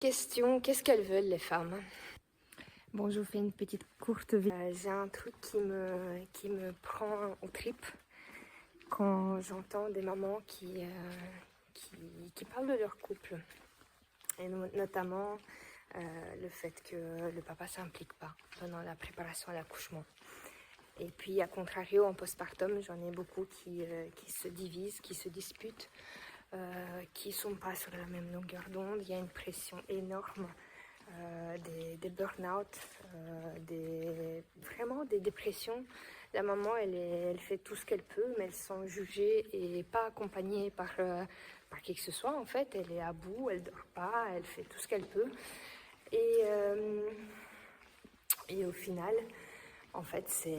Question, qu'est-ce qu'elles veulent les femmes? Bon, je vous fais une petite courte vidéo. J'ai un truc qui me prend aux tripes quand j'entends des mamans qui parlent de leur couple. Et notamment le fait que le papa ne s'implique pas pendant la préparation à l'accouchement. Et puis, à contrario, en postpartum, j'en ai beaucoup qui se divisent, qui se disputent, qui ne sont pas sur la même longueur d'onde. Il y a une pression énorme, des burn-out, vraiment des dépressions. La maman, elle fait tout ce qu'elle peut, mais elle se sent jugée et pas accompagnée par qui que ce soit. En fait, elle est à bout, elle ne dort pas, elle fait tout ce qu'elle peut. Et au final, en fait,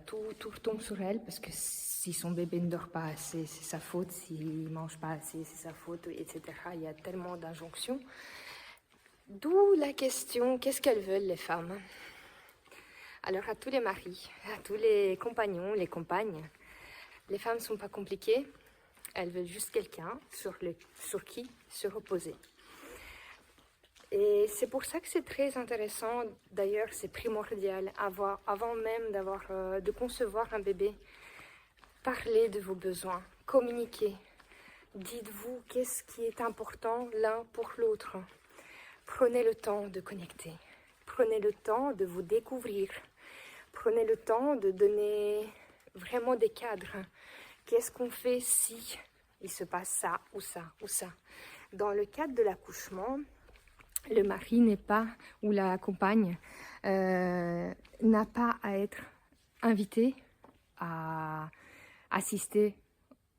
tout retombe sur elle parce que si son bébé ne dort pas assez, c'est sa faute. S'il ne mange pas assez, c'est sa faute, etc. Il y a tellement d'injonctions. D'où la question, qu'est-ce qu'elles veulent les femmes? Alors à tous les maris, à tous les compagnons, les compagnes, les femmes ne sont pas compliquées. Elles veulent juste quelqu'un sur qui se reposer. Et c'est pour ça que c'est très intéressant, d'ailleurs c'est primordial, avant même de concevoir un bébé, parlez de vos besoins, communiquez, dites-vous qu'est-ce qui est important l'un pour l'autre. Prenez le temps de connecter, prenez le temps de vous découvrir, prenez le temps de donner vraiment des cadres. Qu'est-ce qu'on fait si il se passe ça ou ça ou ça? Dans le cadre de l'accouchement, le mari n'est pas, ou la compagne, n'a pas à être invité à assister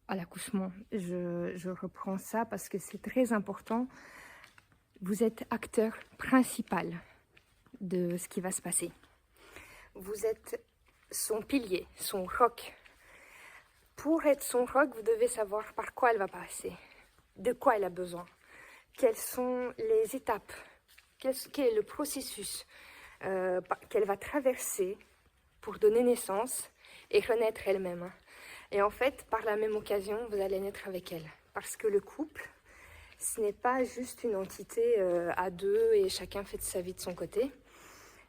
à l'accouchement. Je reprends ça parce que c'est très important. Vous êtes acteur principal de ce qui va se passer. Vous êtes son pilier, son roc. Pour être son roc, vous devez savoir par quoi elle va passer, de quoi elle a besoin. Quelles sont les étapes, quel est le processus qu'elle va traverser pour donner naissance et renaître elle-même. Et en fait, par la même occasion, vous allez naître avec elle. Parce que le couple, ce n'est pas juste une entité à deux et chacun fait de sa vie de son côté.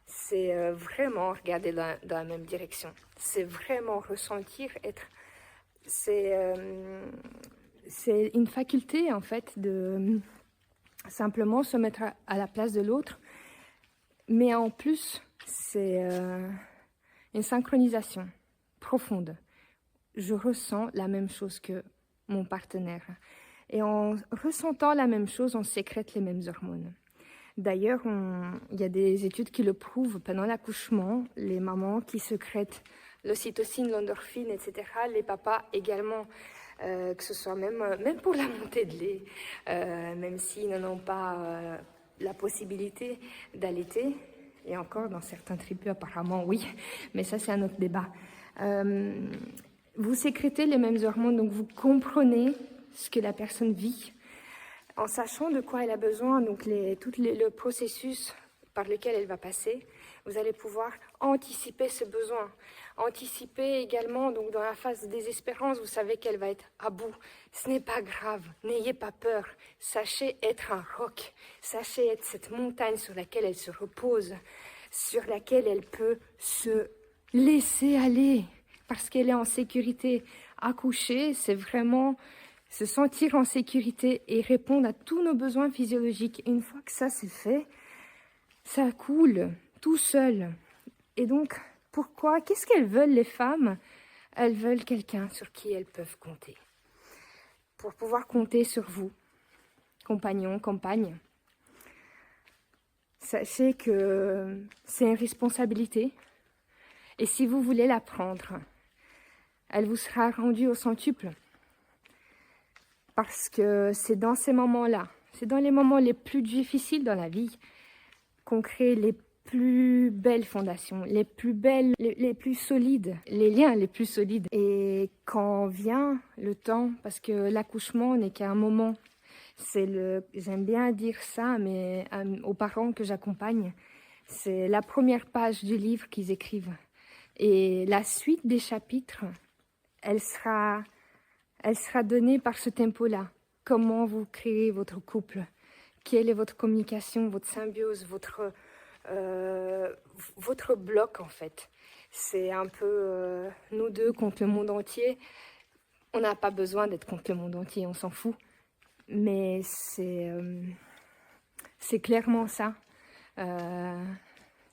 C'est vraiment regarder dans la même direction. C'est vraiment ressentir, être... C'est une faculté, en fait, de... simplement se mettre à la place de l'autre, mais en plus, c'est une synchronisation profonde. Je ressens la même chose que mon partenaire. Et en ressentant la même chose, on sécrète les mêmes hormones. D'ailleurs, il y a des études qui le prouvent. Pendant l'accouchement, les mamans qui sécrètent l'ocytocine, l'endorphine, etc., les papas également. Que ce soit même pour la montée de lait, même s'ils n'en ont pas la possibilité d'allaiter, et encore dans certains tribus apparemment oui, mais ça c'est un autre débat. Vous sécrétez les mêmes hormones, donc vous comprenez ce que la personne vit, en sachant de quoi elle a besoin, donc le processus par lequel elle va passer, vous allez pouvoir anticiper ce besoin. Anticiper également, donc dans la phase de désespérance, vous savez qu'elle va être à bout. Ce n'est pas grave, n'ayez pas peur. Sachez être un roc, sachez être cette montagne sur laquelle elle se repose, sur laquelle elle peut se laisser aller, parce qu'elle est en sécurité. Accoucher, c'est vraiment se sentir en sécurité et répondre à tous nos besoins physiologiques. Une fois que ça c'est fait, ça coule tout seul. Et donc, pourquoi? Qu'est-ce qu'elles veulent les femmes? Elles veulent quelqu'un sur qui elles peuvent compter. Pour pouvoir compter sur vous, compagnon, compagne. Sachez que c'est une responsabilité. Et si vous voulez la prendre, elle vous sera rendue au centuple. Parce que c'est dans ces moments-là, c'est dans les moments les plus difficiles dans la vie qu'on crée les plus belles fondations, les plus belles, les plus solides, les liens les plus solides. Et quand vient le temps, parce que l'accouchement n'est qu'un moment, j'aime bien dire ça, mais aux parents que j'accompagne, c'est la première page du livre qu'ils écrivent. Et la suite des chapitres, elle sera donnée par ce tempo-là. Comment vous créez votre couple? quelle est votre communication, votre symbiose, votre bloc en fait. C'est un peu nous deux contre le monde entier. On n'a pas besoin d'être contre le monde entier, on s'en fout. Mais c'est clairement ça.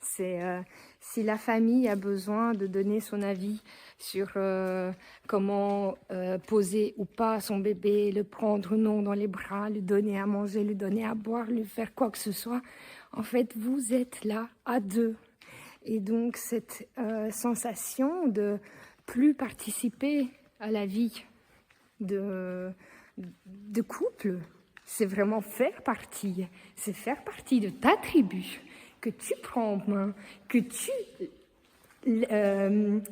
Si la famille a besoin de donner son avis sur comment poser ou pas son bébé, le prendre ou non dans les bras, lui donner à manger, lui donner à boire, lui faire quoi que ce soit, en fait, vous êtes là à deux. Et donc, cette sensation de plus participer à la vie de couple, c'est vraiment faire partie. C'est faire partie de ta tribu que tu prends en main, que tu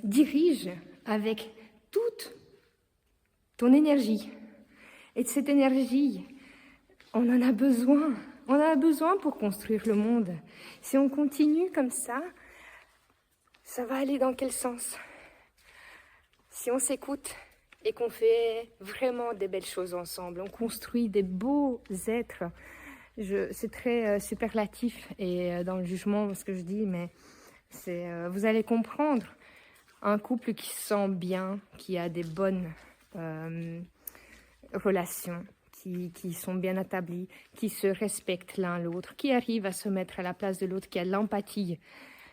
diriges avec toute ton énergie. Et de cette énergie, on en a besoin. On en a besoin pour construire le monde. Si on continue comme ça va aller dans quel sens? Si on s'écoute et qu'on fait vraiment des belles choses ensemble, on construit des beaux êtres. C'est très superlatif et dans le jugement ce que je dis, mais vous allez comprendre. Un couple qui se sent bien, qui a des bonnes relations, qui sont bien établis, qui se respectent l'un l'autre, qui arrivent à se mettre à la place de l'autre, qui a de l'empathie.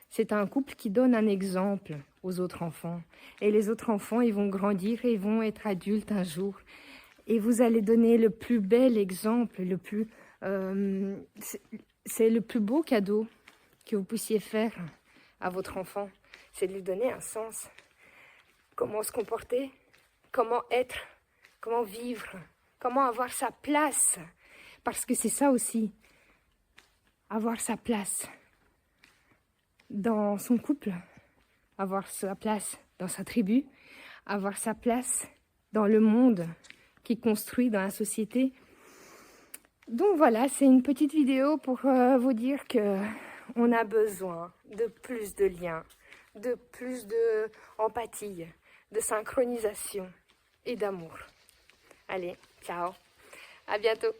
C'est un couple qui donne un exemple aux autres enfants. Et les autres enfants, ils vont grandir et ils vont être adultes un jour. Et vous allez donner le plus bel exemple, c'est le plus beau cadeau que vous puissiez faire à votre enfant. C'est de lui donner un sens. Comment se comporter, comment être, comment vivre, comment avoir sa place. Parce que c'est ça aussi, avoir sa place dans son couple, avoir sa place dans sa tribu, avoir sa place dans le monde qui construit dans la société. Donc voilà, c'est une petite vidéo pour vous dire qu'on a besoin de plus de liens, de plus d'empathie, de synchronisation et d'amour. Allez, ciao, à bientôt.